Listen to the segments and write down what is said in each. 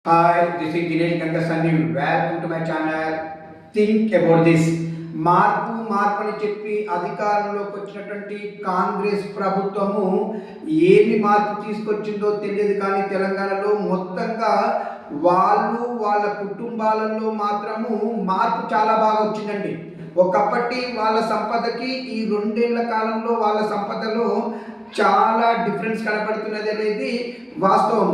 Hi, this is Dinesh Gangasani. Welcome to my channel. Think about this. మార్పు అని చెప్పి అధికారంలోకి వచ్చినటువంటి కాంగ్రెస్ ప్రభుత్వము ఏమి మార్పు తీసుకొచ్చిందో తెలియదు, కానీ తెలంగాణలో మొత్తంగా వాళ్ళ కుటుంబాలలో మాత్రము మార్పు చాలా బాగా వచ్చిందండి. ఒకప్పటి వాళ్ళ సంపదకి ఈ 2 ఏళ్ల కాలంలో వాళ్ళ సంపదలో చాలా డిఫరెన్స్ కనపడుతున్నది అనేది వాస్తవం.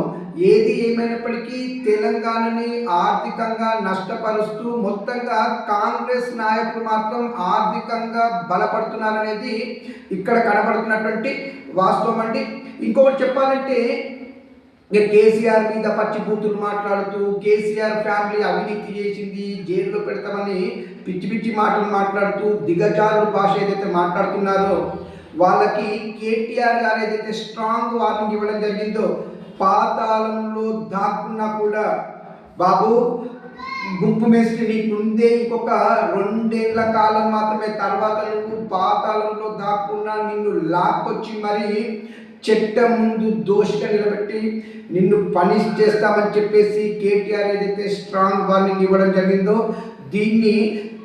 ఏది ఏమైనప్పటికీ తెలంగాణని ఆర్థికంగా నష్టపరుస్తూ మొత్తంగా కాంగ్రెస్ నాయకులు మాత్రం ఆర్థికంగా బలపడుతున్నారనేది ఇక్కడ కనబడుతున్నటువంటి వాస్తవం అండి. ఇంకొకటి చెప్పాలంటే, కేసీఆర్ మీద పచ్చిబూతులు మాట్లాడుతూ కేసీఆర్ ఫ్యామిలీ అవినీతి చేసింది, జైల్లో పెడతామని పిచ్చి పిచ్చి మాటలు మాట్లాడుతూ దిగజారు భాష ఏదైతే మాట్లాడుతున్నారో వాళ్ళకి కేటీఆర్ గారు ఏదైతే స్ట్రాంగ్ వార్నింగ్ ఇవ్వడం జరిగిందో, పాతాళంలో దాక్కున్నా కూడా బాబు గుంపు మేస్త్రి నీకు ముందే ఇంకొక 2 ఏళ్ల కాలం మాత్రమే, తర్వాత నువ్వు పాతాళంలో దాక్కున్నా నిన్ను లాక్కొచ్చి మరి చట్టం ముందు దోషిగా నిలబెట్టి నిన్ను పనిష్ చేస్తామని చెప్పేసి కేటీఆర్ ఏదైతే స్ట్రాంగ్ వార్నింగ్ ఇవ్వడం జరిగిందో దీన్ని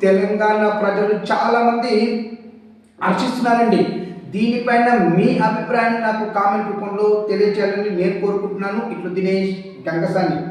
తెలంగాణ ప్రజలు చాలామంది హర్షిస్తున్నారండి. దీనిపైన మీ అభిప్రాయాన్ని నాకు కామెంట్ రూపంలో తెలియజేయాలని నేను కోరుకుంటున్నాను. ఇట్లు దినేష్ గంగసాని.